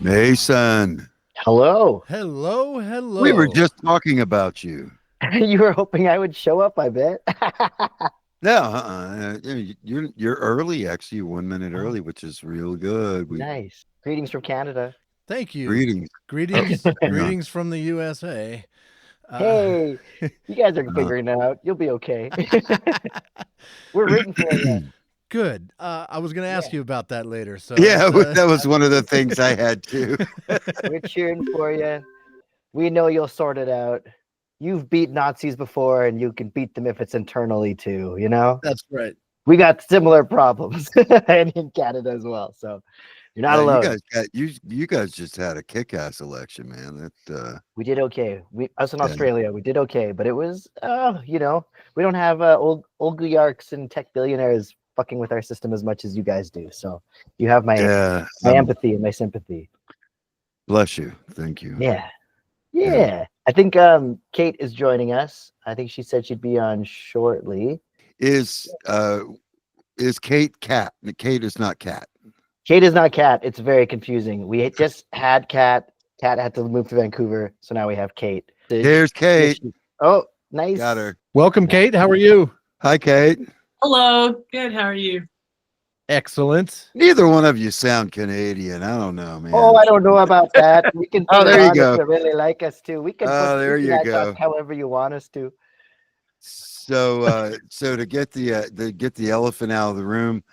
Mason, Hello. Hello, hello. we were just talking about you. You were hoping I would show up, I bet. No, you're early, actually, 1 minute Oh. early, which is real good. Nice. Greetings from Canada. Thank you. Greetings. Greetings, Oh, hang on. greetings from the USA. Hey, you guys are figuring it out. You'll be okay. We're rooting for you. Good. I was going to ask Yeah. you about that later. So Yeah, that was one of the things I had too. We're cheering for you. We know you'll sort it out. You've beat Nazis before, and you can beat them if it's internally too, you know? That's right. We got similar problems and in Canada as well. So you're not You alone. guys you guys just had a kick-ass election, man. That We did okay. Us in Yeah. Australia, we did okay, but it was, we don't have old oligarchs and tech billionaires fucking with our system as much as you guys do. So you have my yeah, empathy and my sympathy. bless you. Thank you. Yeah. I think Kait is joining us. I think she said she'd be on shortly. Is Kait cat? Kait is not cat. Kait is not Cat. It's very confusing. We just had Cat. Cat had to move to Vancouver, so now we have Kait. There's Kait. Oh, nice. Got her. Welcome, Kait. How are you? Hi, Kait. Hello. Good. How are you? Excellent. Neither one of you sound Canadian. I don't know, man. Oh, I don't know about that. We can Oh, put there it you on go. if you really like us to. We can Oh, there you go. however you want us to. So to get the elephant out of the room,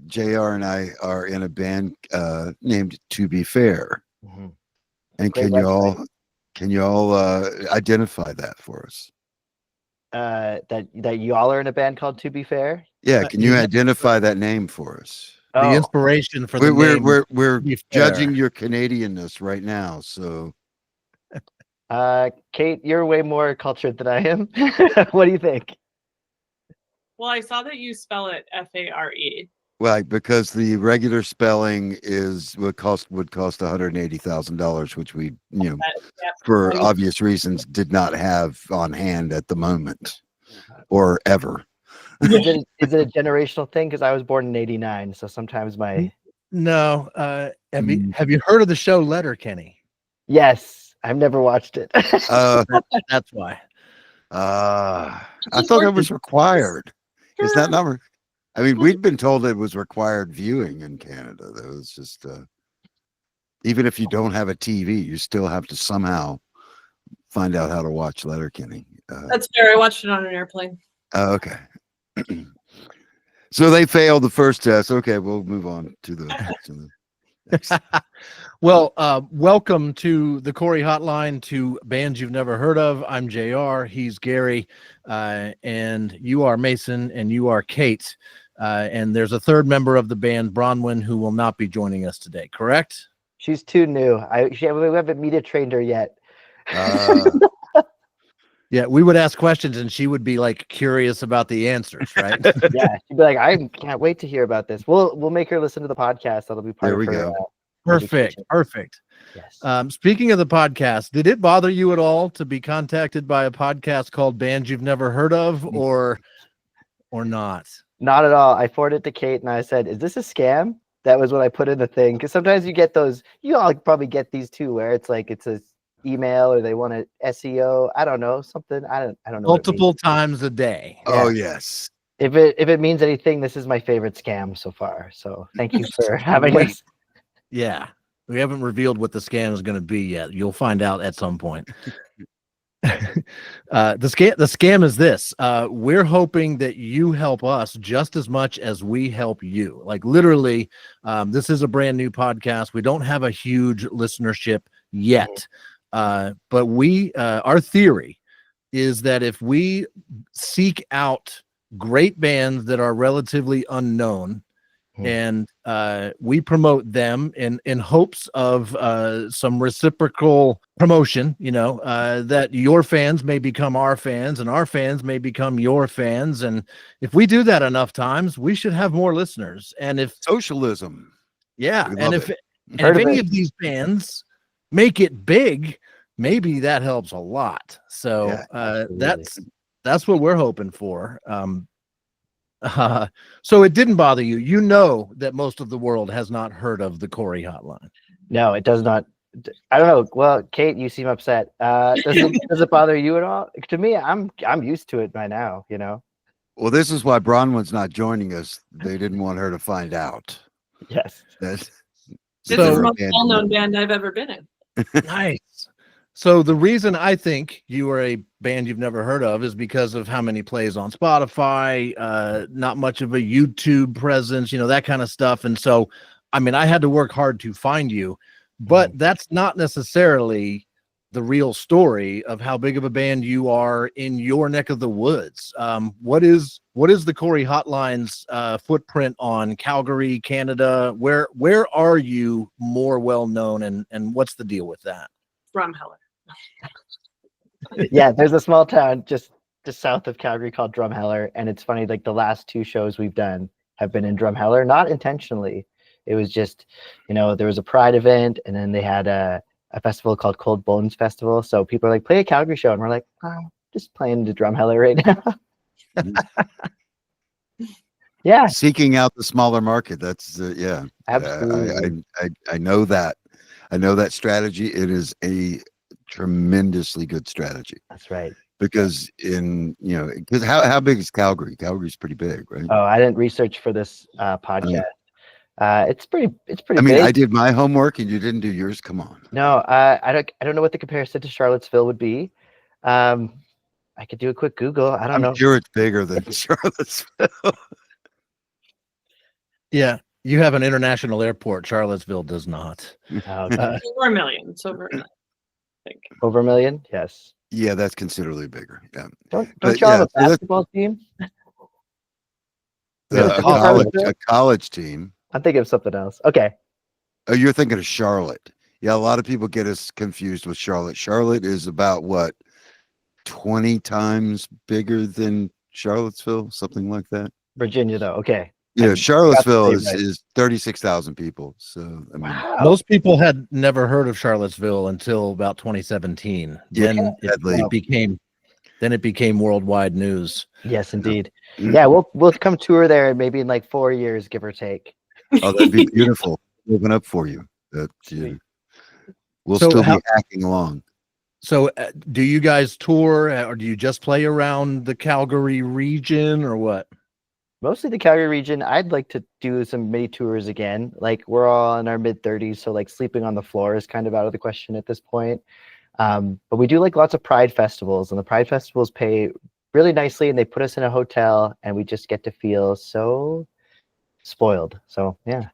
JR and I are in a band named To Be Fair. Mhm. And Great can you all identify that for us? That y'all are in a band called To Be Fair. Yeah, can you identify that name for us? The Oh, inspiration for the name. We're Be Fair. judging your Canadianness right now. So Kait, you're way more cultured than I am. What do you think? Well, I saw that you spell it F-A-R-E. well, because the regular spelling would cost $180,000, which we for obvious reasons did not have on hand at the moment or ever. Is it a generational thing? Because I was born in '89, so sometimes my No. Have you heard of the show Letterkenny? yes, I've never watched it. That's why. I thought that was required. Is that not? I mean, we'd been told it was required viewing in Canada. That was just even if you don't have a TV, you still have to somehow find out how to watch Letterkenny. That's fair. I watched it on an airplane. Okay. So they failed the first test. Okay, we'll move on to the next. Well, welcome to the Corey Hotline, to bands you've never heard of. I'm JR. He's Gary, and you are Mason, and you are Kait. And there's a third member of the band, Bronwyn, who will not be joining us today. Correct? She's too new. We haven't media trained her yet. Yeah, we would ask questions, and she would be like curious about the answers, right? Yeah, she'd be like, I can't wait to hear about this. We'll make her listen to the podcast. That'll be part There of we her. go. Perfect. Perfect. Yes. Speaking of the podcast, did it bother you at all to be contacted by a podcast called Bands You've Never Heard of, or not? Not at all. I forwarded it to Kait and I said, "Is this a scam?" That was what I put in the thing, because sometimes you get those. You all probably get these too, where it's like it's a email or they want a SEO. I don't know, something. I don't know. Multiple times a day. Oh yes. If it means anything, this is my favorite scam so far. So thank you for having us. Yeah, we haven't revealed what the scam is going to be yet. You'll find out at some point. The scam is this. We're hoping that you help us just as much as we help you. Like literally, this is a brand new podcast. We don't have a huge listenership yet, but our theory is that if we seek out great bands that are relatively unknown, and we promote them in hopes of some reciprocal promotion, that your fans may become our fans and our fans may become your fans. And if we do that enough times, we should have more listeners. And if Socialism. and if any of these bands make it big, maybe that helps a lot. So that's what we're hoping for. So it didn't bother you. You know that most of the world has not heard of the Corey Hotline. No, it does not. I don't know. Well, Kate, you seem upset. Does it bother you at all? To me, I'm used to it by now. You know. Well, this is why Bronwyn's not joining us. They didn't want her to find out. Yes. That This So- is the most well-known band I've ever been in. Nice. So the reason I think you are a band you've never heard of is because of how many plays on Spotify, not much of a YouTube presence, that kind of stuff. And so, I mean, I had to work hard to find you, but that's not necessarily the real story of how big of a band you are in your neck of the woods. What is the Corey Hotline's footprint on Calgary, Canada? Where are you more well known, and what's the deal with that? Drumheller. Yeah, there's a small town just south of Calgary called Drumheller, and it's funny. Like the last 2 shows we've done have been in Drumheller, not intentionally. It was just, there was a Pride event, and then they had a festival called Cold Bones Festival. So people are like, play a Calgary show, and we're like, oh, just playing the Drumheller right now. Yeah, seeking out the smaller market. That's yeah. absolutely. I know that. I know that strategy. It is a tremendously good strategy That's right. because because how big is Calgary? Calgary's pretty big, right? Oh, I didn't research for this podcast. It's pretty I mean, big. I did my homework and you didn't do yours. Come on. No, I don't know what the comparison to Charlottesville would be. I could do a quick Google. I don't know. I'm sure it's bigger than Charlottesville. Yeah, you have an international airport. Charlottesville does not. Oh, okay. Over 1 million. It's over 1 million, I think. Over 1 million? Yes. Yeah, that's considerably bigger. Yeah. Don't But y'all have yeah, a so that's- basketball team? A college team. I'm thinking of something else. Okay. Oh, you're thinking of Charlotte. Yeah, a lot of people get us confused with Charlotte. Charlotte is about what, 20 times bigger than Charlottesville, something like that. Virginia, though. Okay. Yeah, Charlottesville That's right. is 36,000 people. So I mean, Wow. Most people had never heard of Charlottesville until about 2017. Yeah, Then it became worldwide news. Yes, indeed. Yeah, we'll come tour there maybe in like 4 years, give or take. oh, that'd be beautiful. Open up for you. That Sweet. we'll So still how- be hacking along. So, do you guys tour, or do you just play around the Calgary region, or what? Mostly the Calgary region. I'd like to do some mini tours again. Like we're all in our mid-30s, so like sleeping on the floor is kind of out of the question at this point. But we do like lots of Pride festivals, and the Pride festivals pay really nicely, and they put us in a hotel, and we just get to feel so spoiled. So yeah,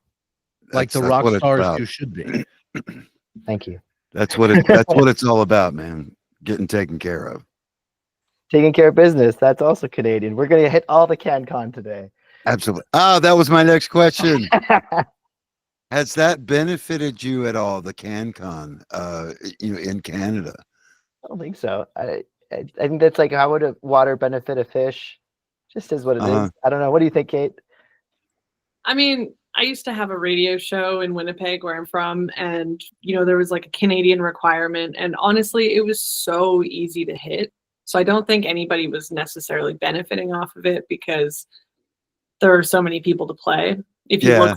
Like the That's rock what it's stars about. you should be. thank you. That's what it's all about, man. Getting taken care of. Taking care of business. That's also Canadian. We're gonna hit all the CanCon today. Absolutely. Oh, that was my next question. Has that benefited you at all, the CanCon, in Canada? I don't think so. I think that's like how would a water benefit a fish? Just is what it is. I don't know. What do you think, Kate? I mean, I used to have a radio show in Winnipeg where I'm from, and there was like a Canadian requirement, and honestly, it was so easy to hit. So I don't think anybody was necessarily benefiting off of it because there are so many people to play. If you're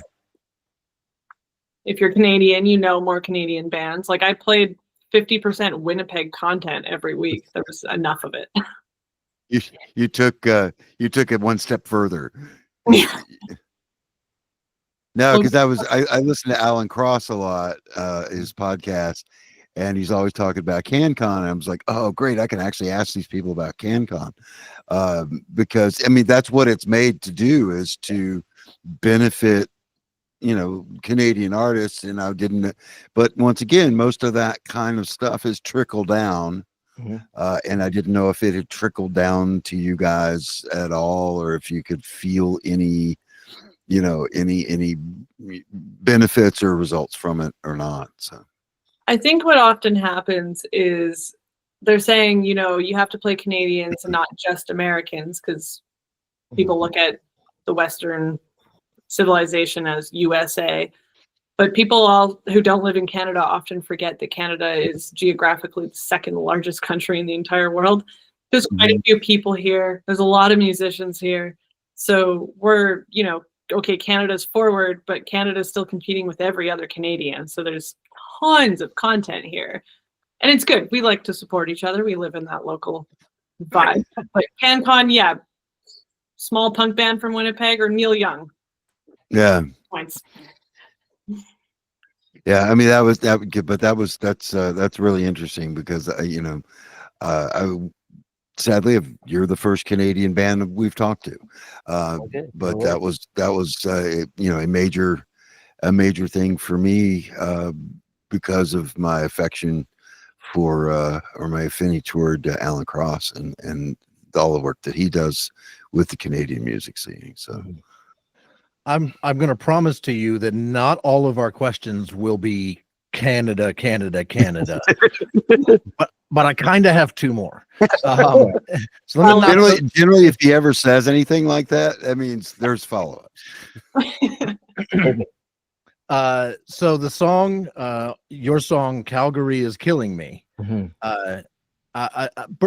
Canadian, more Canadian bands. Like I played 50% Winnipeg content every week. There was enough of it. You took it one step further. No, because I listen to Alan Cross a lot, his podcast, and he's always talking about CanCon. And I was like, oh, great, I can actually ask these people about CanCon, because I mean that's what it's made to do, is to benefit Canadian artists. And I didn't, but once again, most of that kind of stuff has trickled down. And I didn't know if it had trickled down to you guys at all, or if you could feel any any benefits or results from it or not. So I think what often happens is they're saying, you have to play Canadians and not just Americans, because people look at the Western civilization as USA. But people who don't live in Canada often forget that Canada is geographically the second largest country in the entire world. There's quite a few people here. There's a lot of musicians here. So we're, okay, Canada's forward, but Canada's still competing with every other Canadian. So there's tons of content here. And it's good. We like to support each other. We live in that local vibe. But CanCon, yeah, small punk band from Winnipeg or Neil Young. Yeah. Points. Yeah, I mean that's really interesting because sadly you're the first Canadian band we've talked to, but that was a major thing for me because of my affection for or my affinity toward Alan Cross and all the work that he does with the Canadian music scene. So. I'm going to promise to you that not all of our questions will be Canada, but I kind of have two more. So generally, if he ever says anything like that, that means there's follow-ups. So the song, your song, Calgary is Killing Me.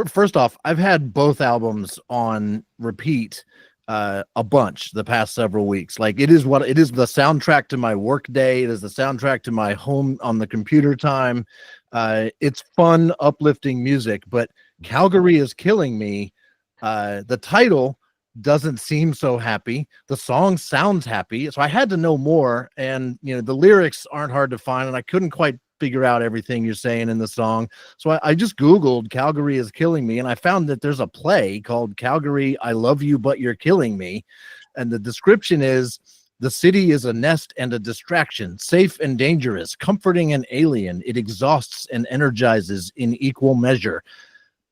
First off, I've had both albums on repeat a bunch the past several weeks. Like it is the soundtrack to my work day. It is the soundtrack to my home on the computer time. It's fun, uplifting music, but Calgary is Killing Me. The title doesn't seem so happy. The song sounds happy. So I had to know more. And, the lyrics aren't hard to find, and I couldn't quite figure out everything you're saying in the song. So I just Googled Calgary is Killing Me, and I found that there's a play called Calgary, I Love You, But You're Killing Me. And the description is, the city is a nest and a distraction, safe and dangerous, comforting and alien. It exhausts and energizes in equal measure.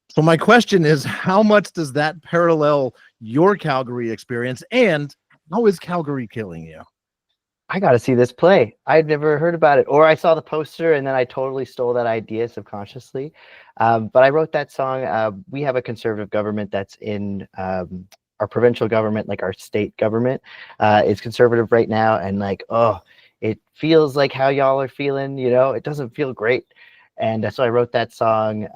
So my question is, how much does that parallel your Calgary experience, and how is Calgary killing you? I got to see this play. I'd never heard about it, or I saw the poster and then I totally stole that idea subconsciously. But I wrote that song. We have a conservative government that's in our provincial government, like our state government. It's conservative right now, and it feels like how y'all are feeling. It doesn't feel great, and so I wrote that song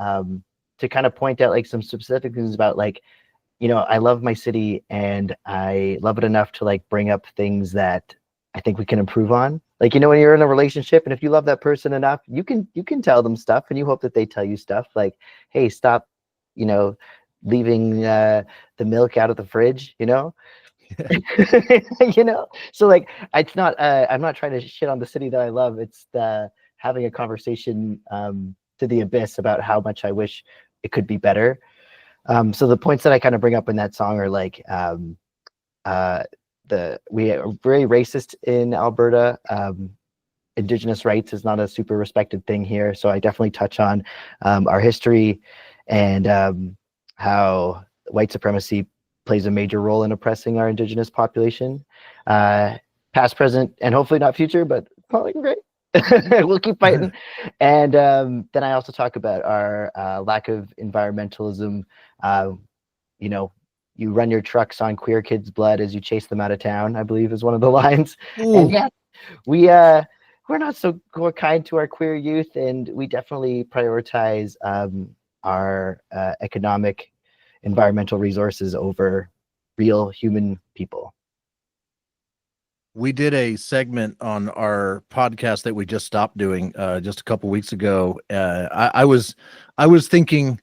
to kind of point out some specific things about I love my city and I love it enough to bring up things that I think we can improve on. When you're in a relationship and if you love that person enough, you can tell them stuff and you hope that they tell you stuff like, hey, stop, leaving the milk out of the fridge, So it's not, I'm not trying to shit on the city that I love. It's having a conversation to the abyss about how much I wish it could be better. So the points that I kind of bring up in that song are we are very racist in Alberta. Indigenous rights is not a super respected thing here. So I definitely touch on our history and how white supremacy plays a major role in oppressing our Indigenous population, past, present, and hopefully not future, but probably great. We'll keep fighting. And then I also talk about our lack of environmentalism. You run your trucks on queer kids' blood as you chase them out of town, I believe is one of the lines. Ooh. And yeah, we're not so kind to our queer youth, and we definitely prioritize our economic, environmental resources over real human people. We did a segment on our podcast that we just stopped doing just a couple weeks ago. I was thinking,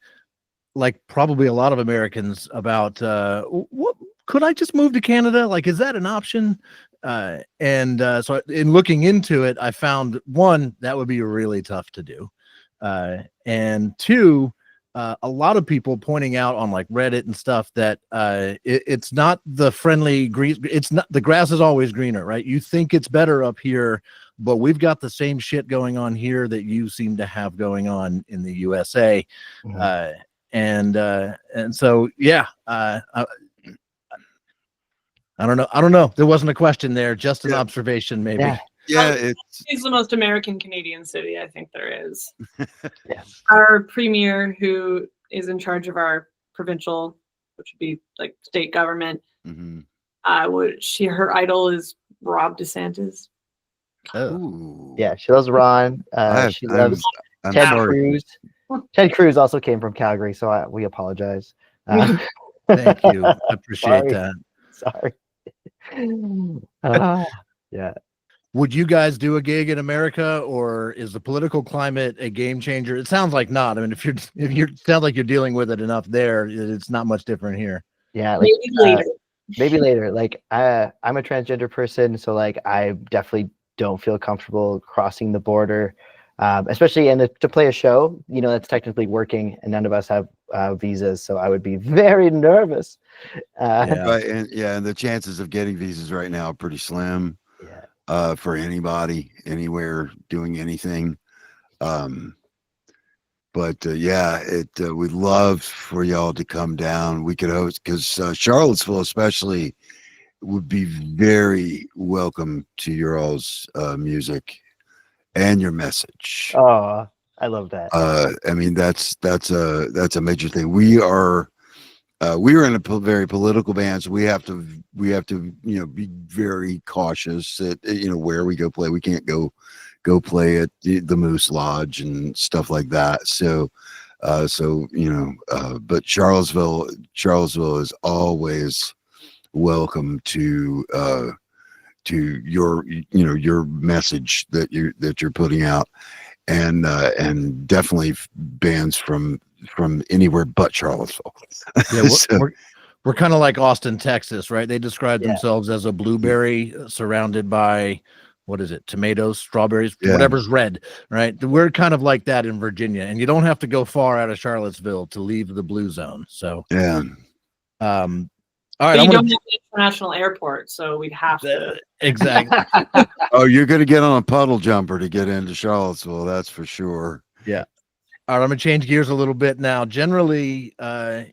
like probably a lot of Americans, about what could I just move to Canada? Is that an option? So in looking into it, I found one, that would be really tough to do, and two, a lot of people pointing out on Reddit and stuff that it's not the friendly green. It's not, the grass is always greener, right? You think it's better up here, but we've got the same shit going on here that you seem to have going on in the USA. Mm-hmm. And so, yeah, I don't know. There wasn't a question there, just an observation, maybe. Yeah, it's the most American Canadian city I think there is. Yes. Our premier, who is in charge of our provincial, which would be state government, mm-hmm. Her idol is Rob DeSantis. Oh, yeah, she loves Ron. She loves Ted Cruz. Ted Cruz also came from Calgary, so we apologize. Thank you. I appreciate that. Sorry. Yeah. Would you guys do a gig in America, or is the political climate a game changer? It sounds like not. I mean, if you sound like you're dealing with it enough there, it's not much different here. Yeah, like Maybe later. maybe later. Like I'm a transgender person, so like I definitely don't feel comfortable crossing the border, especially to play a show. You know, that's technically working, and none of us have visas, so I would be very nervous. Yeah. Right, and the chances of getting visas right now are pretty slim. Yeah. For anybody, anywhere, doing anything. But yeah, we'd love for y'all to come down. We could host, because Charlottesville especially would be very welcome to your all's music and your message. Oh, I love that. I mean, that's a major thing. We are in a very political band, so we have to be very cautious at where we go play. We can't go play at the Moose Lodge and stuff like that. So but Charlottesville is always welcome to your message that you're putting out, and definitely bands from anywhere but Charlottesville. Yeah, So, we're kind of like Austin, Texas, right? They describe Yeah. themselves as a blueberry surrounded by, what is it, tomatoes, strawberries, Yeah. whatever's red, right? We're kind of like that in Virginia, and you don't have to go far out of Charlottesville to leave the blue zone. So, yeah. all right, But I'm you gonna don't have an international airport, so we'd have to. exactly. Oh, you're gonna get on a puddle jumper to get into Charlottesville, that's for sure. Yeah. All right, I'm gonna change gears a little bit now. Generally,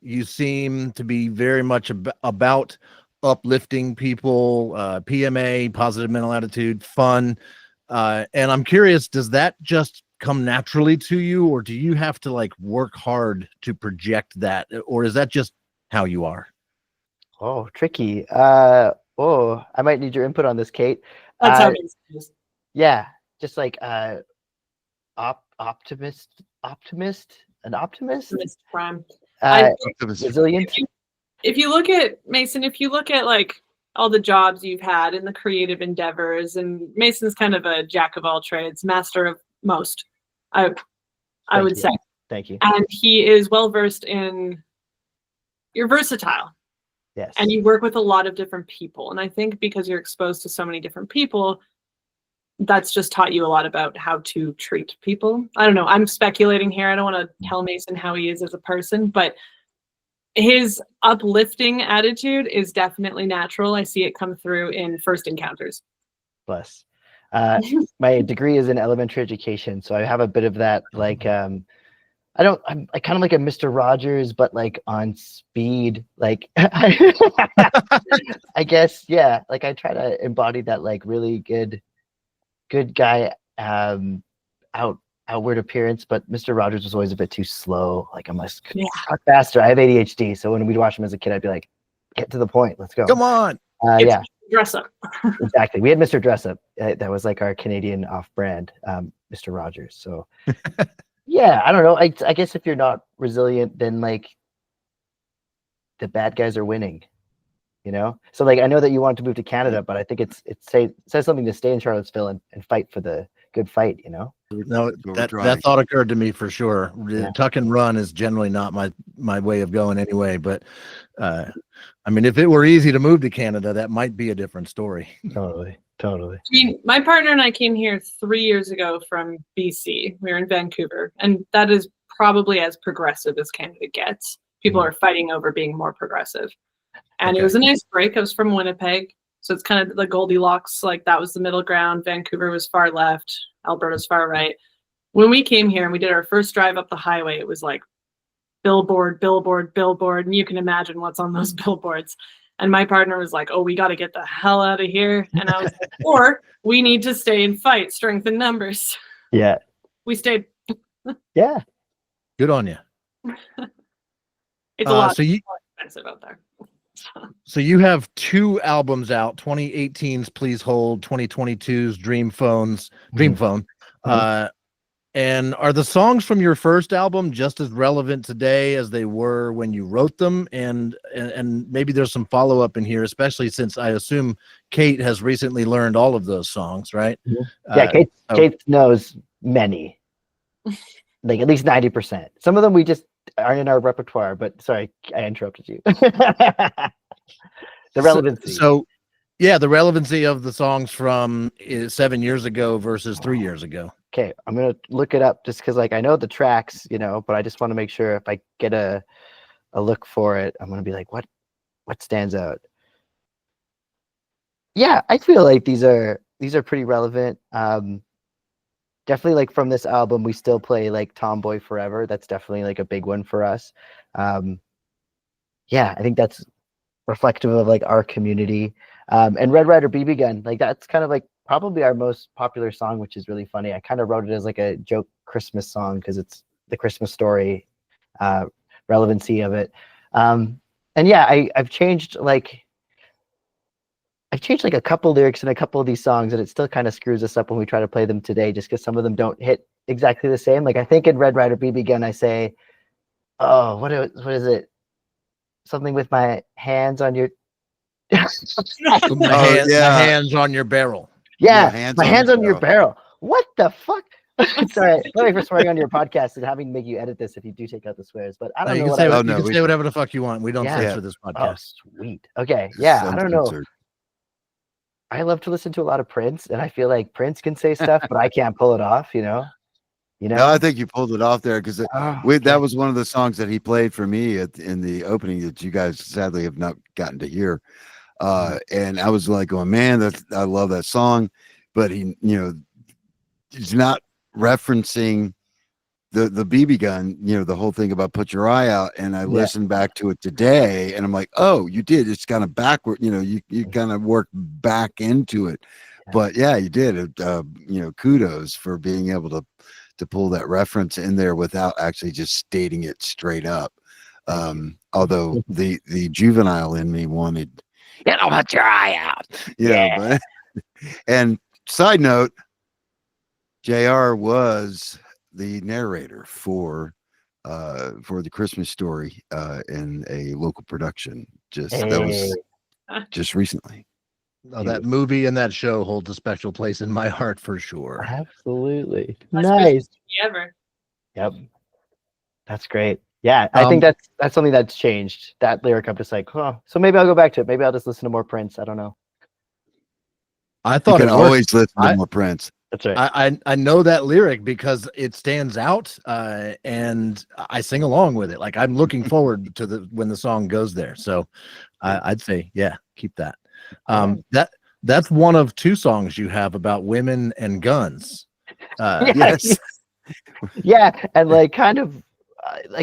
you seem to be very much about uplifting people, PMA, positive mental attitude, fun, and I'm curious, does that just come naturally to you, or do you have to like work hard to project that, or is that just how you are? Oh, tricky. I might need your input on this, Kate. That's how Uh, it is. yeah, just like optimist, an optimist, Mr. Prime. uh, I resilient. If you look at Mason, if you look at like all the jobs you've had in the creative endeavors, and Mason's kind of a jack of all trades, master of most, I Thank would you. say. Thank you. And he is well versed in. You're versatile, Yes. and you work with a lot of different people. And I think because you're exposed to so many different people, that's just taught you a lot about how to treat people. I don't know. I'm speculating here. I don't want to tell Mason how he is as a person, but his uplifting attitude is definitely natural. I see it come through in first encounters. Bless. My degree is in elementary education, so I have a bit of that. Like, I'm kind of like a Mr. Rogers, but like on speed. Like, I guess, yeah. Like, I try to embody that like really good guy outward appearance, but Mr. Rogers was always a bit too slow. Like, I'm like, Yeah. talk faster. I have ADHD, so when we'd watch him as a kid, I'd be like, get to the point. Let's go. Come on. Yeah, Dress up. exactly. We had Mr. Dress Up. That was like our Canadian off-brand, Mr. Rogers. So, yeah, I don't know. I guess if you're not resilient, then like the bad guys are winning. So like I know that you want to move to Canada, but I think it says something to stay in Charlottesville and fight for the good fight. No, That's what we're that trying. thought occurred to me for sure. Yeah. Tuck and run is generally not my way of going anyway. But I mean, if it were easy to move to Canada, that might be a different story. Totally. I mean, my partner and I came here 3 years ago from BC. We were in Vancouver, and that is probably as progressive as Canada gets. People are fighting over being more progressive. And it was a nice break. I was from Winnipeg, so it's kind of the Goldilocks. Like, that was the middle ground. Vancouver was far left. Alberta's far right. When we came here and we did our first drive up the highway, it was like billboard, billboard, billboard. And you can imagine what's on those billboards. And my partner was like, oh, we got to get the hell out of here. And I was like, or we need to stay and fight, strength in numbers. Yeah. We stayed. Yeah. Good on you. It's a lot So more expensive out there. So you have 2 albums out, 2018's Please Hold, 2022's Dream Phone. And are the songs from your first album just as relevant today as they were when you wrote them? And maybe there's some follow up in here, especially since I assume Kait has recently learned all of those songs, right? Yeah, Kate knows many, like at least 90%. Some of them we just aren't in our repertoire. But sorry, I interrupted you. The relevancy. So yeah, the relevancy of the songs from 7 years ago versus 3 years ago. Okay, I'm gonna look it up just because, like, I know the tracks, but I just want to make sure if I get a look for it, I'm gonna be like, what stands out? Yeah, I feel like these are pretty relevant. Definitely, like from this album, we still play like "Tomboy Forever." That's definitely like a big one for us. Yeah, I think that's reflective of like our community. And Red Ryder BB Gun, like that's kind of like probably our most popular song, which is really funny. I kind of wrote it as like a joke Christmas song because it's the Christmas story relevancy of it. And yeah, I've changed like a couple lyrics in a couple of these songs, and it still kind of screws us up when we try to play them today, just because some of them don't hit exactly the same. Like I think in Red Ryder BB Gun, I say, "Oh, what is it? Something with my hands on your." My hands on your barrel. Yeah, my hands on your barrel. What the fuck? Sorry, sorry for swearing on your podcast and having to make you edit this if you do take out the swears. But I don't know. You can say whatever the fuck you want. We don't censor this podcast. Oh, sweet. Okay, yeah. I don't know. I love to listen to a lot of Prince, and I feel like Prince can say stuff, but I can't pull it off. No, I think you pulled it off there because that was one of the songs that he played for me in the opening that you guys sadly have not gotten to hear. And I was like, "Oh man, I love that song," but he's not referencing the BB gun, the whole thing about put your eye out. And I listened back to it today, and I'm like, "Oh, you did. It's kind of backward. You kind of work back into it." Yeah. But yeah, you did. Kudos for being able to pull that reference in there without actually just stating it straight up. Although the juvenile in me wanted, put your eye out. Yeah. And side note, JR was the narrator for the Christmas Story in a local production. That was just recently. Oh, that movie and that show holds a special place in my heart for sure. Absolutely. Nice. Ever. Yep. That's great. Yeah, I think that's something that's changed. That lyric, I'm just like, so maybe I'll go back to it. Maybe I'll just listen to more Prince. I don't know. I thought you can always listen to more Prince. That's right. I know that lyric because it stands out, and I sing along with it. Like I'm looking forward to when the song goes there. So I'd say, yeah, keep that. That's one of two songs you have about women and guns. Yes. Yeah, and like kind of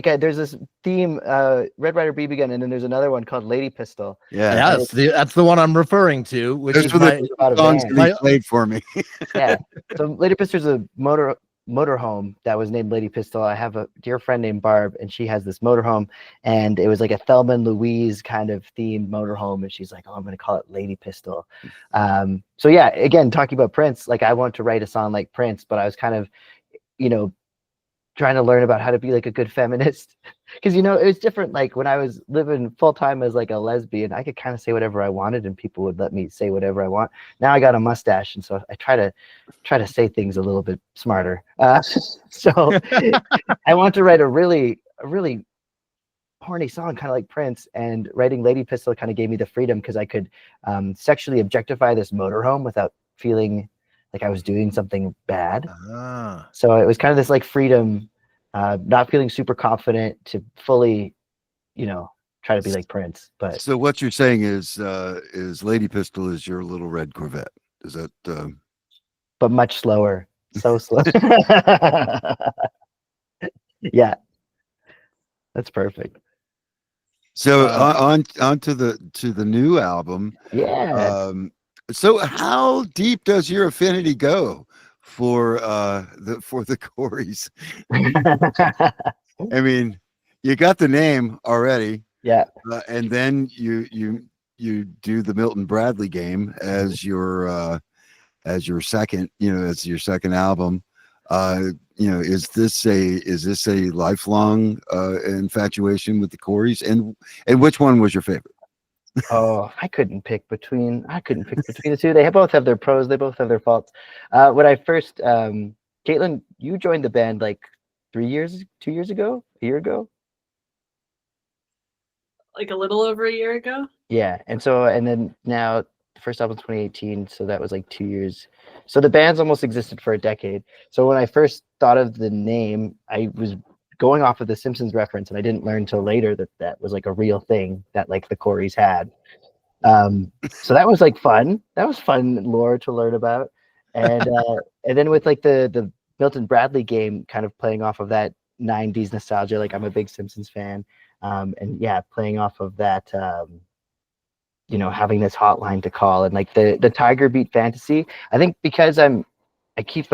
there's this theme, Red Ryder BB Gun, and then there's another one called Lady Pistol. Yeah, that's the one I'm referring to. Which is the songs that he played for me. Yeah, so Lady Pistol is a motorhome that was named Lady Pistol. I have a dear friend named Barb, and she has this motorhome, and it was like a Thelma and Louise kind of themed motorhome, and she's like, "Oh, I'm going to call it Lady Pistol." So yeah, again, talking about Prince, like I want to write a song like Prince, but I was kind of, trying to learn about how to be like a good feminist, because it was different. Like when I was living full time as like a lesbian, I could kind of say whatever I wanted, and people would let me say whatever I want. Now I got a mustache, and so I try to say things a little bit smarter. So I want to write a really horny song, kind of like Prince, and writing Lady Pistol kind of gave me the freedom because I could sexually objectify this motorhome without feeling like I was doing something bad. So it was kind of this like freedom, not feeling super confident to fully, try to be like Prince. But so what you're saying is Lady Pistol is your little red Corvette. Is that? But much slower. So slow. Yeah, that's perfect. So on to the new album. Yeah. So how deep does your affinity go for the Coreys? I mean, you got the name already. Yeah. And then you do the Milton Bradley game as your second, as your second album. is this a lifelong infatuation with the Coreys, and which one was your favorite? Oh, I couldn't pick between the two. They both have their pros. They both have their faults. When I first, Caitlin, you joined the band like 2 years ago, a year ago. Like a little over a year ago. Yeah, and then now the first album 2018, so that was like 2 years. So the band's almost existed for a decade. So when I first thought of the name, I was going off of the Simpsons reference, and I didn't learn till later that was like a real thing that like the Coreys had. So that was like fun. That was fun lore to learn about. And then with like the Milton Bradley game, kind of playing off of that 90s nostalgia. Like I'm a big Simpsons fan, and yeah, playing off of that. Having this hotline to call and like the Tiger Beat fantasy. I think because I keep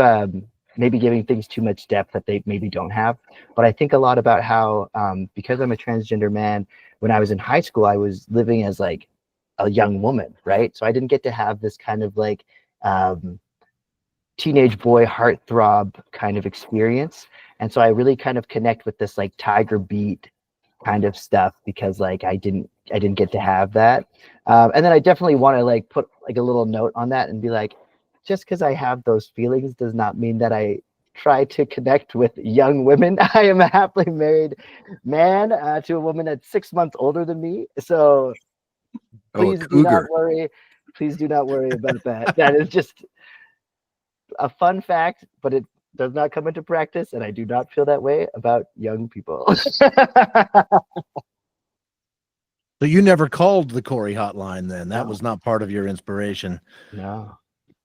maybe giving things too much depth that they maybe don't have, but I think a lot about how because I'm a transgender man, when I was in high school, I was living as like a young woman, right? So I didn't get to have this kind of like teenage boy heartthrob kind of experience, and so I really kind of connect with this like Tiger Beat kind of stuff because like I didn't get to have that, and then I definitely want to like put like a little note on that and be like, just because I have those feelings does not mean that I try to connect with young women. I am a happily married man to a woman that's 6 months older than me, so please do not worry. Please do not worry about that. That is just a fun fact, but it does not come into practice, and I do not feel that way about young people. So you never called the Corey Hotline then? That was not part of your inspiration. No.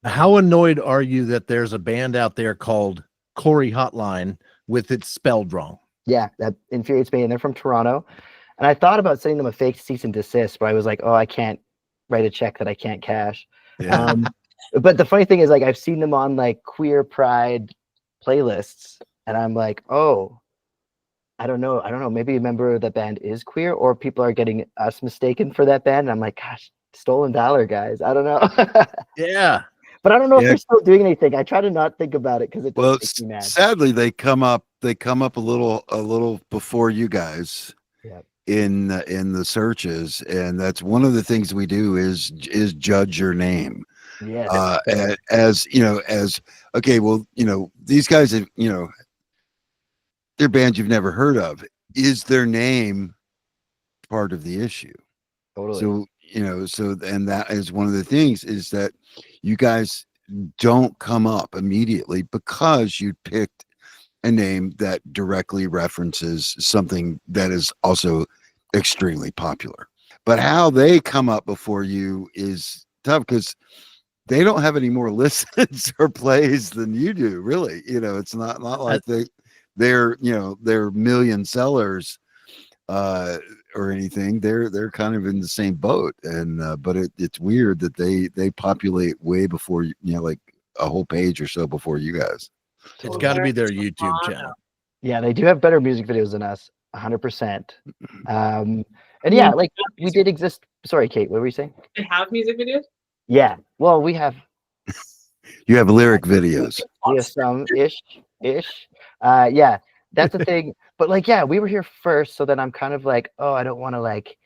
How annoyed are you that there's a band out there called Corey Hotline with it spelled wrong? Yeah, that infuriates me. And they're from Toronto. And I thought about sending them a fake cease and desist, but I was like, oh, I can't write a check that I can't cash. Yeah. But the funny thing is, like, I've seen them on like queer pride playlists, and I'm like, oh, I don't know. Maybe a member of the band is queer, or people are getting us mistaken for that band. And I'm like, gosh, stolen dollar, guys. I don't know. Yeah. But I don't know if they're still doing anything. I try to not think about it because it does make me mad. Sadly, they come up a little before you guys. Yep. In the searches, and that's one of the things we do is judge your name. Yeah. As okay, well, these guys have, they're bands you've never heard of. Is their name part of the issue? Totally. So and that is one of the things, is that you guys don't come up immediately because you picked a name that directly references something that is also extremely popular. But how they come up before you is tough because they don't have any more listens or plays than you do, really. It's not like they're million sellers or anything. They're kind of in the same boat, and but it's weird that they populate way before like a whole page or so before you guys. It's got to be their YouTube channel. Yeah, they do have better music videos than us, 100%. And yeah, like we did exist. Sorry, Kate, what were you saying? They have music videos? Yeah. Well, we have. You have lyric videos. We have some ish. Yeah, that's the thing. But like, yeah, we were here first, so then I'm kind of like, oh, I don't want to like,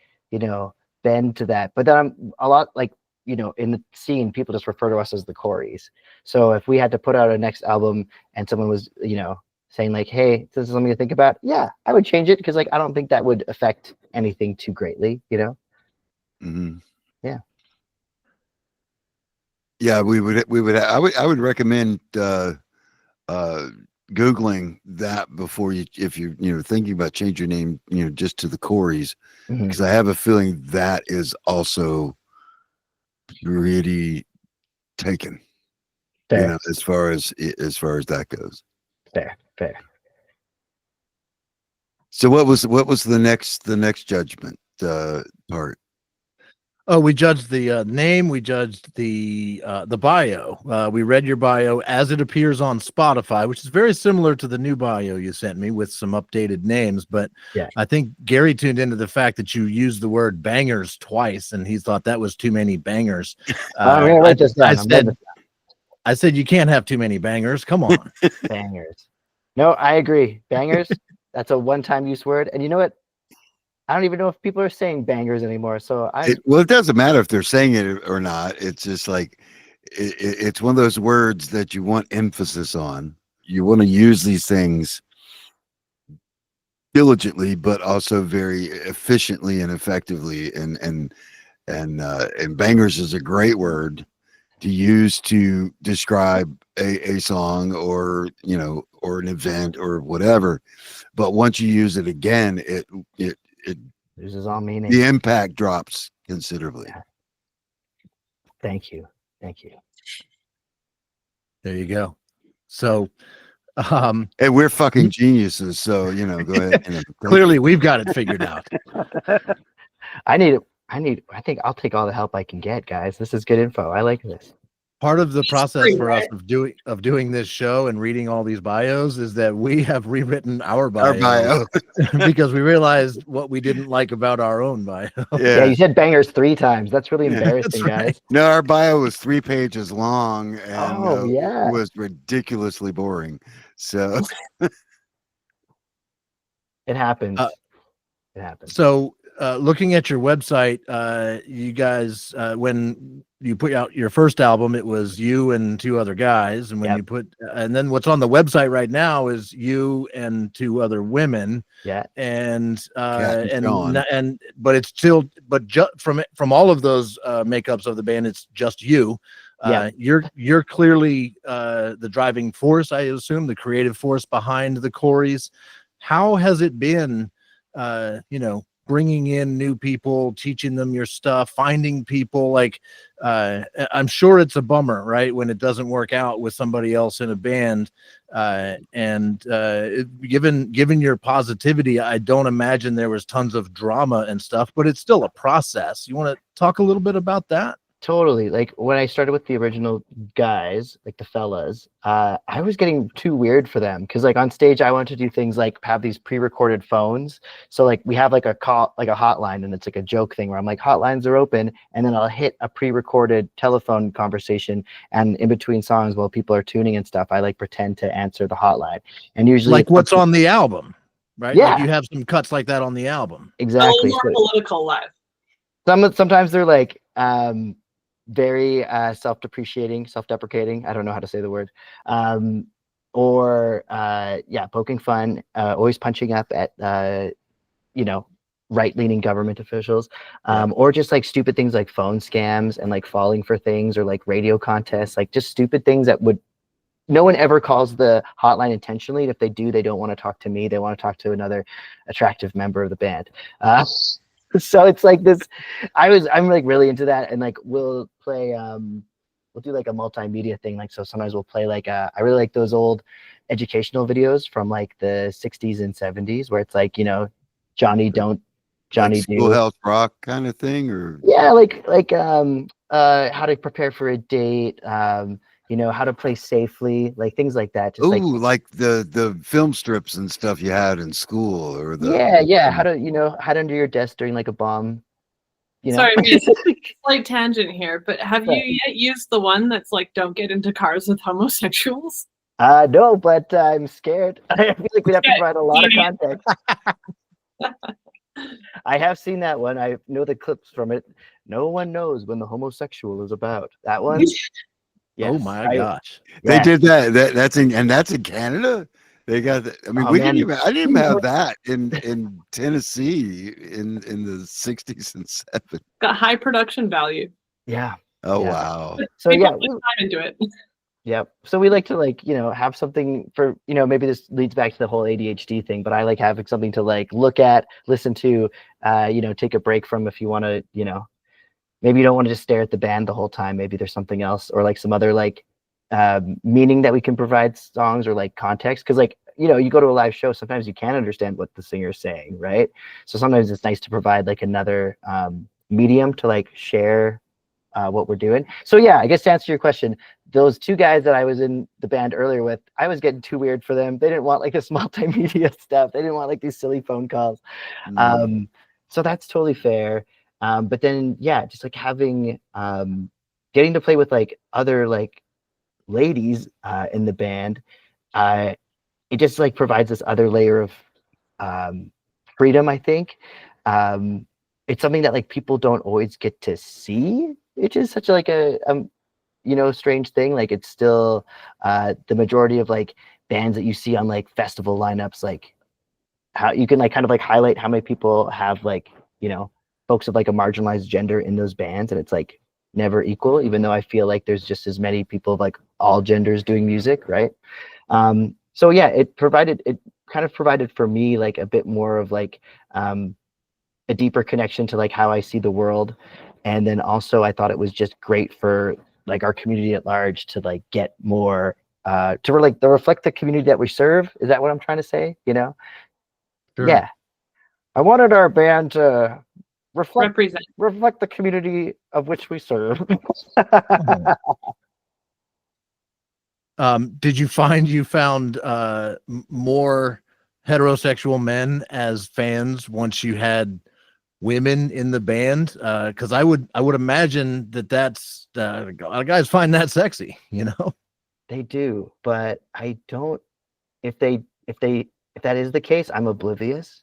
bend to that. But then I'm a lot like, in the scene, people just refer to us as the Coreys. So if we had to put out a next album and someone was, saying like, hey, this is something to think about, yeah, I would change it because like I don't think that would affect anything too greatly, Mm-hmm. Yeah. Yeah, I would recommend Googling that before if you're thinking about changing your name, just to the Coreys, because I have a feeling that is also pretty taken. Fair. As far as that goes. Fair. So what was the next judgment part? Oh, we judged the name. We judged the bio. We read your bio as it appears on Spotify, which is very similar to the new bio you sent me with some updated names. But yeah, I think Gary tuned into the fact that you used the word bangers twice, and he thought that was too many bangers. I said you can't have too many bangers. Come on, bangers. No, I agree. Bangers, that's a one-time use word. And you know what? I don't even know if people are saying bangers anymore. So Well, it doesn't matter if they're saying it or not. It's just like it's one of those words that you want emphasis on. You want to use these things diligently, but also very efficiently and effectively. And bangers is a great word to use to describe a song or or an event or whatever. But once you use it again, it loses all meaning. the impact drops considerably. Yeah. Thank you. There you go. So, And we're fucking geniuses, so go ahead. clearly we've got it figured out. I think I'll take all the help I can get, guys. This is good info. I like this. Part of the process free, for us right? of doing this show and reading all these bios is that we have rewritten our Our bios bio. because we realized what we didn't like about our own bio. Yeah, you said bangers 3 times. That's really Yeah, embarrassing, that's right. guys. No, our bio was 3 pages long and Oh, yeah. was ridiculously boring. So It happens. Uh, So, looking at your website, you guys, when you put out your first album, it was you and 2 other guys, and when Yep. you put, and then what's on the website right now is you and 2 other women, Yeah. and Cat and Sean. but it's still, but just from all of those makeups of the band, it's just you. Yeah. You're clearly the driving force, I assume, the creative force behind the Coreys. How has it been? Bringing in new people, teaching them your stuff, finding people like, I'm sure it's a bummer, right? When it doesn't work out with somebody else in a band. Given your positivity, I don't imagine there was tons of drama and stuff, but it's still a process. You want to talk a little bit about that? Totally. Like when I started with the original guys, like the fellas, I was getting too weird for them because like on stage I wanted to do things like have these pre-recorded phones. So like we have like a call, like a hotline, and it's like a joke thing where I'm like, hotlines are open, and then I'll hit a pre-recorded telephone conversation, and in between songs while people are tuning and stuff, I like pretend to answer the hotline. And usually like what's on the album, right? Yeah. Like you have some cuts like that on the album. Exactly. A little more political live. Sometimes they're like very self-depreciating, self-deprecating. I don't know how to say the word. Or poking fun, always punching up at right-leaning government officials, or just like stupid things like phone scams and like falling for things, or like radio contests, like just stupid things that would. No one ever calls the hotline intentionally. And if they do, they don't want to talk to me. They want to talk to another attractive member of the band. So it's like this. I'm like really into that, and like we'll play. We'll do like a multimedia thing. Like so, sometimes we'll play like I really like those old educational videos from like the 60s and 70s, where it's like Johnny don't, Johnny like do. Schoolhouse Rock kind of thing, or Yeah, like how to prepare for a date. How to play safely, like things like that. Just like the film strips and stuff you had in school, or the how to hide under your desk during like a bomb. Sorry, slight tangent here, but have you yet used the one that's like, don't get into cars with homosexuals? No, but I'm scared. I feel like we'd have to provide a lot of context. I have seen that one. I know the clips from it. No one knows when the homosexual is about. That one. Yes. Oh my gosh! They did that. That's in Canada. They got that. I mean, I didn't even have that in Tennessee in the 60s and 70s. Got high production value. Yeah. Oh wow. So we put time into it. Yeah. So we like to have something for maybe this leads back to the whole ADHD thing, but I like having something to like look at, listen to, take a break from if you want to, maybe you don't want to just stare at the band the whole time. Maybe there's something else, or like some other like meaning that we can provide songs, or like context. Because like you go to a live show, sometimes you can't understand what the singer's saying, right? So sometimes it's nice to provide like another medium to like share what we're doing. So yeah, I guess to answer your question, those 2 guys that I was in the band earlier with, I was getting too weird for them. They didn't want like this multimedia stuff. They didn't want like these silly phone calls. So that's totally fair. But then, yeah, just like having, getting to play with like other like ladies in the band, it just like provides this other layer of freedom, I think. It's something that like people don't always get to see, which is such like a strange thing. Like it's still the majority of like bands that you see on like festival lineups, like how you can like kind of like highlight how many people have like, folks of like a marginalized gender in those bands, and it's like never equal, even though I feel like there's just as many people of like all genders doing music, right? So yeah, it kind of provided for me like a bit more of like a deeper connection to like how I see the world. And then also I thought it was just great for like our community at large to like get more to reflect the community that we serve. Is that what I'm trying to say? Sure. Yeah. I wanted our band to reflect the community of which we serve. Did you find more heterosexual men as fans once you had women in the band? Because I would imagine that's a lot of guys find that sexy, They do, but I don't. If that is the case, I'm oblivious.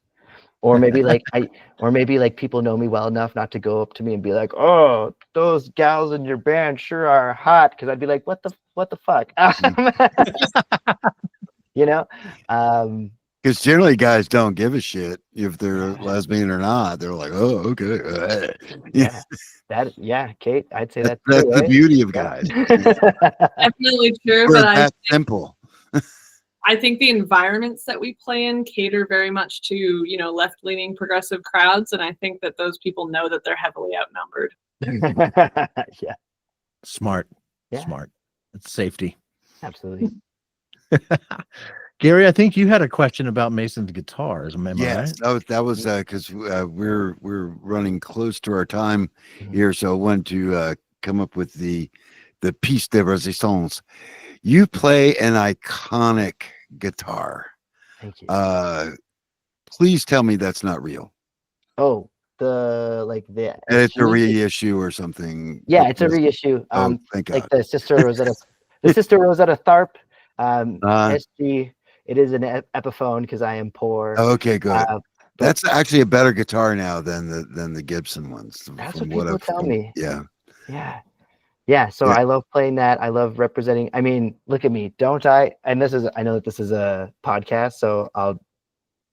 Or maybe like people know me well enough not to go up to me and be like, "Oh, those gals in your band sure are hot," because I'd be like, "What the fuck?" Because generally guys don't give a shit if they're lesbian or not. They're like, oh, okay. Yeah, Kate, I'd say that's true, the right? beauty of guys. Definitely true, We're but that simple. I think the environments that we play in cater very much to, left-leaning progressive crowds, and I think that those people know that they're heavily outnumbered. Yeah. Smart. Yeah. Smart. It's safety. Absolutely. Gary, I think you had a question about Mason's guitars. Am I Yes, right? that was because we're running close to our time here, so I wanted to come up with the piece de résistance. You play an iconic guitar. Thank you. Please tell me that's not real. Oh, it's a reissue or something. Yeah, it's a reissue. Thank God. Like the Sister Rosetta Tharp SG. It is an Epiphone because I am poor. Okay, good. That's actually a better guitar now than the Gibson ones. That's what people tell me. Yeah. So I love playing that. I love representing. I mean, look at me, don't I? And I know that this is a podcast, so I'll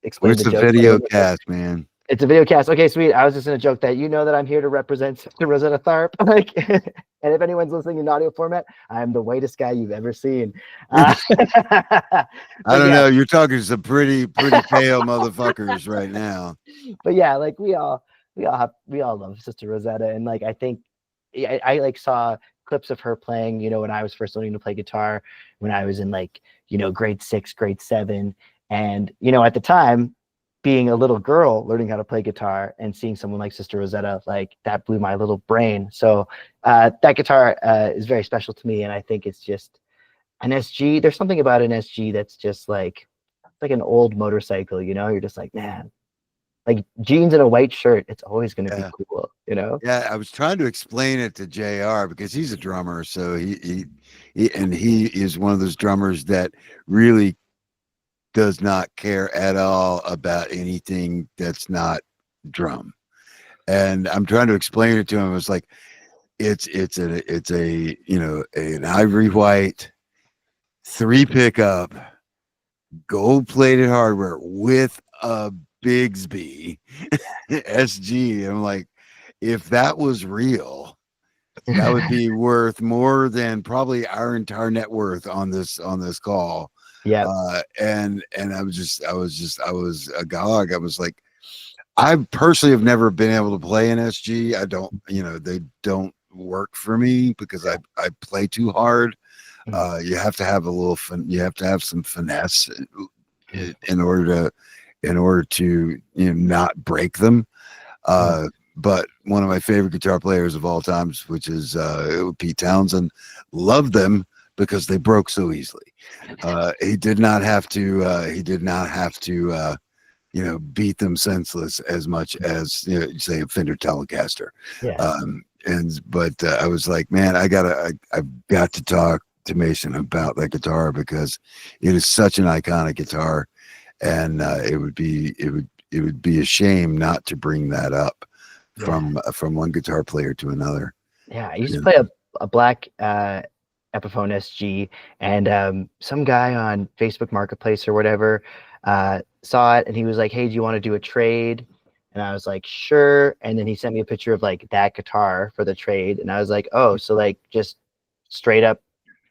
explain the joke. Video cast, man. It's a video cast. Okay, sweet. I was just gonna joke that that I'm here to represent Sister Rosetta Tharp. And if anyone's listening in audio format, I'm the whitest guy you've ever seen. I don't know. You're talking to some pretty pale motherfuckers right now. But yeah, like we all love Sister Rosetta, and like I think I like saw clips of her playing, when I was first learning to play guitar, when I was in like, grade 6, grade 7. And, at the time, being a little girl learning how to play guitar and seeing someone like Sister Rosetta, like that blew my little brain. So that guitar is very special to me. And I think it's just an SG. There's something about an SG that's just like an old motorcycle, you're just like, man, like jeans and a white shirt, it's always going to be cool, Yeah, I was trying to explain it to JR because he's a drummer, so he is one of those drummers that really does not care at all about anything that's not drum. And I'm trying to explain it to him. It's like it's a an ivory white 3 pickup, gold plated hardware with a Bigsby SG. I'm like, if that was real, that would be worth more than probably our entire net worth on this call. Yeah. And I was agog. I was like, I personally have never been able to play an SG. I don't, they don't work for me because I play too hard. You have to have you have to have some finesse in order to not break them. But one of my favorite guitar players of all times, which is Pete Townsend, loved them because they broke so easily. He did not have to beat them senseless as much as say a Fender Telecaster. Yeah. But I was like, man, I've got to talk Mason about that guitar because it is such an iconic guitar, and it would be a shame not to bring that up from one guitar player to another. Yeah, I used to play a black Epiphone SG, and some guy on Facebook Marketplace or whatever saw it, and he was like, "Hey, do you want to do a trade?" And I was like, "Sure." And then he sent me a picture of like that guitar for the trade, and I was like, "Oh, so like just straight up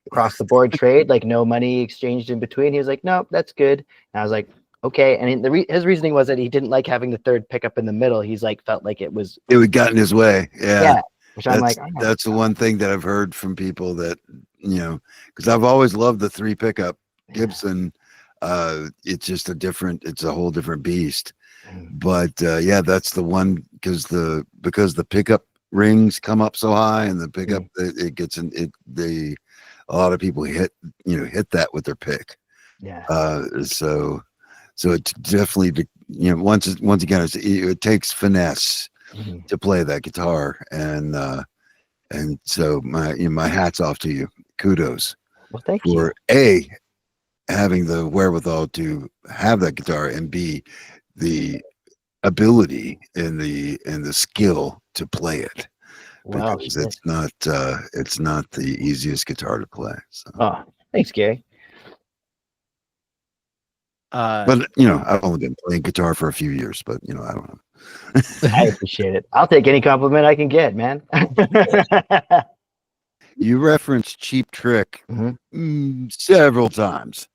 across the board trade, like no money exchanged in between?" He was like, "No, that's good." And I was like, "Okay." And his reasoning was that he didn't like having the third pickup in the middle. He's like felt like it would got in his way. Yeah. Which I'm like, that's the one thing that I've heard from people that, because I've always loved the 3 pickup Gibson. It's just it's a whole different beast. But that's the one because the pickup rings come up so high, and the pickup it gets in it. A lot of people hit that with their pick. Yeah. So it's definitely once again it takes finesse to play that guitar, and so my hat's off to you. Kudos. Well, thank for you. having the wherewithal to have that guitar, and B, the ability and the skill to play it. Wow, because it's not the easiest guitar to play. So. Oh, thanks, Gary. But I've only been playing guitar for a few years, but I don't know. I appreciate it. I'll take any compliment I can get, man. You referenced Cheap Trick several times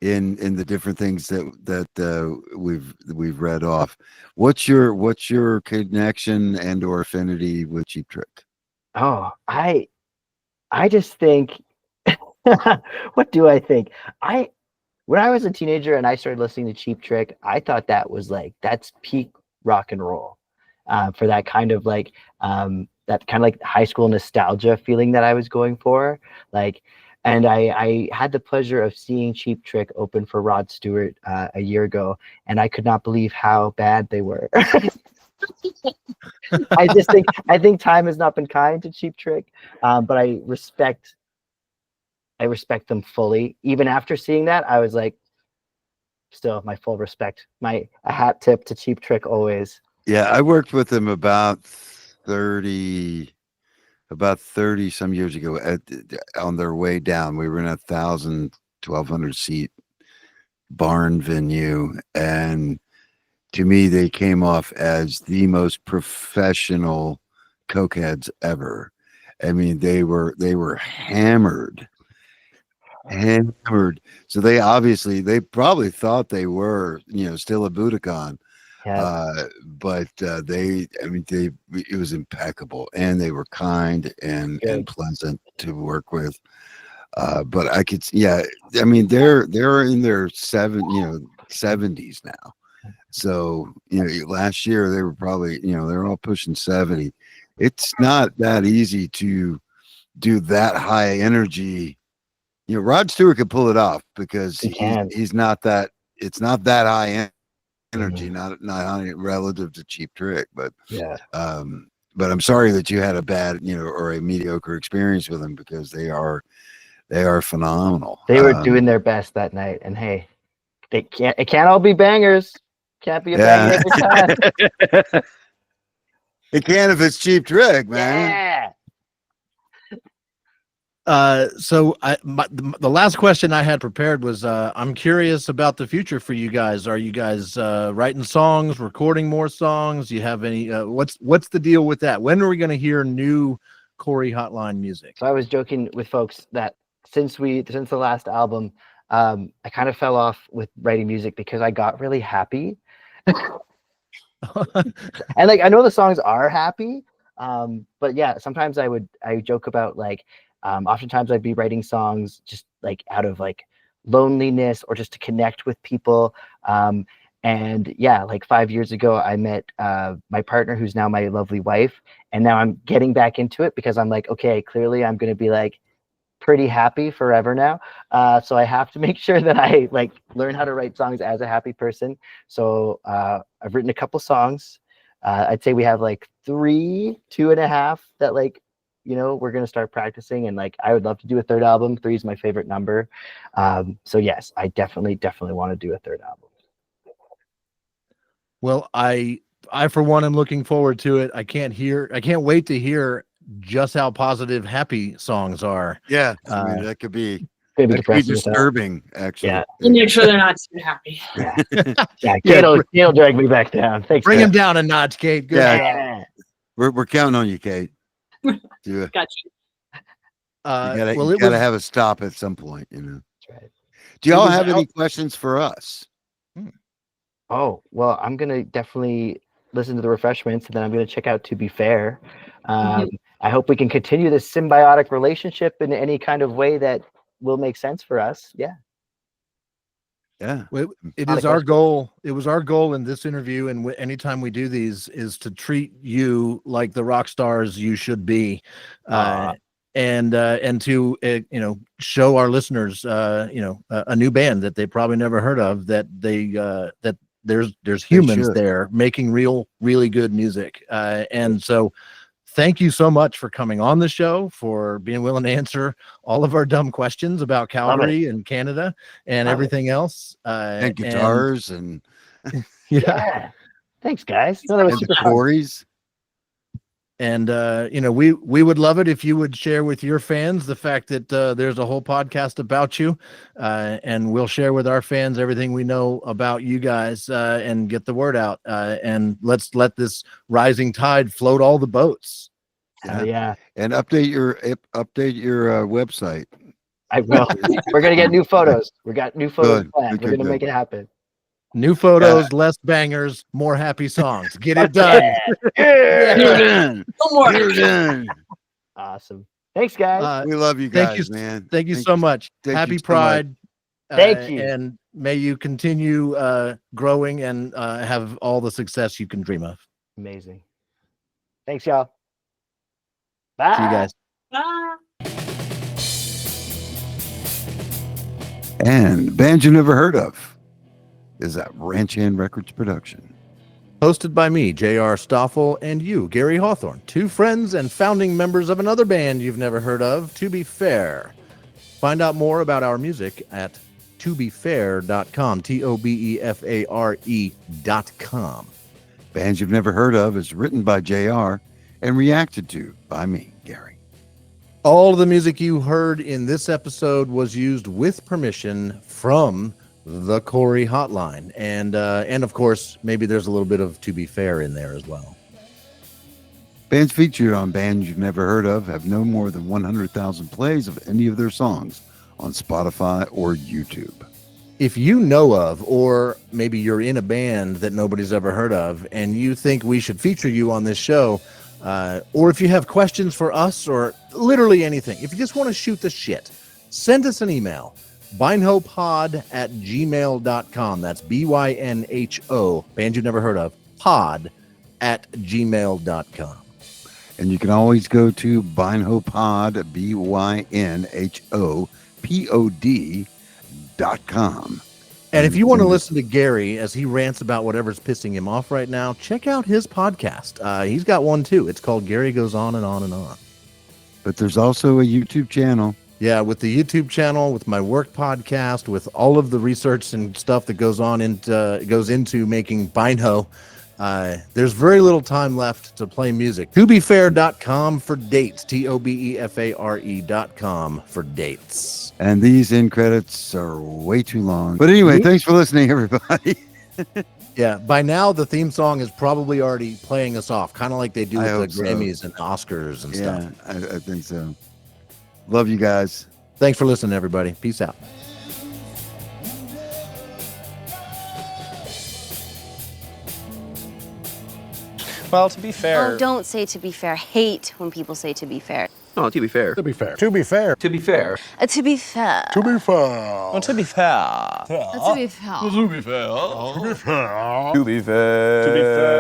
in the different things that we've read off. What's your connection and or affinity with Cheap Trick? Oh, I just think what do I think? When I was a teenager and I started listening to Cheap Trick, I thought that was that's peak rock and roll, for that kind of high school nostalgia feeling that I was going for. And I had the pleasure of seeing Cheap Trick open for Rod Stewart a year ago, and I could not believe how bad they were. I think time has not been kind to Cheap Trick, but I respect them fully. Even after seeing that, I was like, still my full respect. A hat tip to Cheap Trick always. Yeah, I worked with them about 30 some years ago on their way down. We were in 1,200 seat barn venue, and to me they came off as the most professional cokeheads ever. I mean, they were hammered. So they probably thought they were still a Budokan. But it was impeccable, and they were kind and pleasant to work with. But I could, I mean, they're in their 70s now. So last year they were probably they're all pushing 70. It's not that easy to do that high energy. Rod Stewart could pull it off because he's not that. It's not that high energy, not high relative to Cheap Trick, but but I'm sorry that you had a bad or a mediocre experience with them, because they are phenomenal. They were doing their best that night, and hey, it can't all be bangers. Can't be a banger every time. It can if it's Cheap Trick, man. Yeah. So the last question I had prepared was, I'm curious about the future for you guys. Are you guys writing songs, recording more songs? Do you have any? What's the deal with that? When are we going to hear new Corey Hotline music? So I was joking with folks that since the last album, I kind of fell off with writing music because I got really happy. And I know the songs are happy, but yeah, sometimes I joke about oftentimes I'd be writing songs just out of loneliness or just to connect with people. And yeah, 5 years ago, I met my partner, who's now my lovely wife. And now I'm getting back into it because I'm like, okay, clearly I'm going to be pretty happy forever now. So I have to make sure that I learn how to write songs as a happy person. So I've written a couple songs. I'd say we have 3, 2.5 that we're going to start practicing, and like I would love to do a third album. 3 is my favorite number. So yes, I definitely want to do a third album. Well, I for one am looking forward to it. I can't wait to hear just how positive happy songs are. Yeah, I mean that could be Depressing disturbing, actually. Yeah. And make sure they're not too happy. Yeah, Kate'll drag me back down. Thanks. Bring him down a notch, Kate. Good job. Yeah. We're counting on you, Kate. You Got you. gotta have a stop at some point, That's right. Do y'all have any questions for us? Oh, well, I'm gonna definitely listen to the refreshments, and then I'm gonna check out To Be Fair. I hope we can continue this symbiotic relationship in any kind of way that will make sense for us. Yeah. Well, it is our goal. It was our goal in this interview, and anytime we do these, is to treat you like the rock stars you should be, and to show our listeners a new band that they probably never heard of, that there's humans there making really good music, and so thank you so much for coming on the show, for being willing to answer all of our dumb questions about Calgary and Canada and everything else. And guitars and yeah. Thanks, guys. No, that was super fun. stories. And we would love it if you would share with your fans the fact that there's a whole podcast about you, and we'll share with our fans everything we know about you guys, and get the word out. And let's let this rising tide float all the boats. Yeah. And update your website. I will. We're gonna get new photos. We got new photos planned. We're gonna make it happen. New photos, less bangers, more happy songs. Get it done. You're done. You're done. Awesome. Thanks, guys. We love you guys, man. Thank you so much. Happy Pride. Thank you. And may you continue growing and have all the success you can dream of. Amazing. Thanks, y'all. Bye. See you guys. Bye. And band you never heard of is that Ranch Hand Records production. Hosted by me, J.R. Stoffel, and you, Gary Hawthorne, 2 friends and founding members of another band you've never heard of, To Be Fair. Find out more about our music at tobefair.com, TOBEFARE.com. Bands You've Never Heard Of is written by JR and reacted to by me, Gary. All of the music you heard in this episode was used with permission from the Corey Hotline, and of course, maybe there's a little bit of To Be Fair in there as well. Bands featured on Bands You've Never Heard Of have no more than 100,000 plays of any of their songs on Spotify or YouTube. If you know of, or maybe you're in a band that nobody's ever heard of, and you think we should feature you on this show, or if you have questions for us, or literally anything, if you just want to shoot the shit, send us an email. BynhoPod@gmail.com. That's BYNHO, band you've never heard of, pod@gmail.com. And you can always go to BynhoPod, BYNHOPOD.com. And if you want to listen to Gary as he rants about whatever's pissing him off right now, check out his podcast. He's got one too. It's called Gary Goes On and On and On. But there's also a YouTube channel. Yeah, with the YouTube channel, with my work podcast, with all of the research and stuff that goes into making Bynho, there's very little time left to play music. ToBeFair.com for dates. TOBEFARE.com for dates. And these end credits are way too long. But anyway, thanks for listening, everybody. Yeah, by now the theme song is probably already playing us off, kind of like they do with the so. Grammys and Oscars and stuff. I think so. Love you guys. Thanks for listening, everybody. Peace out. Well, to be fair... Oh, don't say to be fair. Hate when people say to be fair. No, to be fair. To be fair. To be fair. To be fair. To be fair. To be fair. No, to be fair. To be fair. To be fair. To be fair. To be fair. To be fair.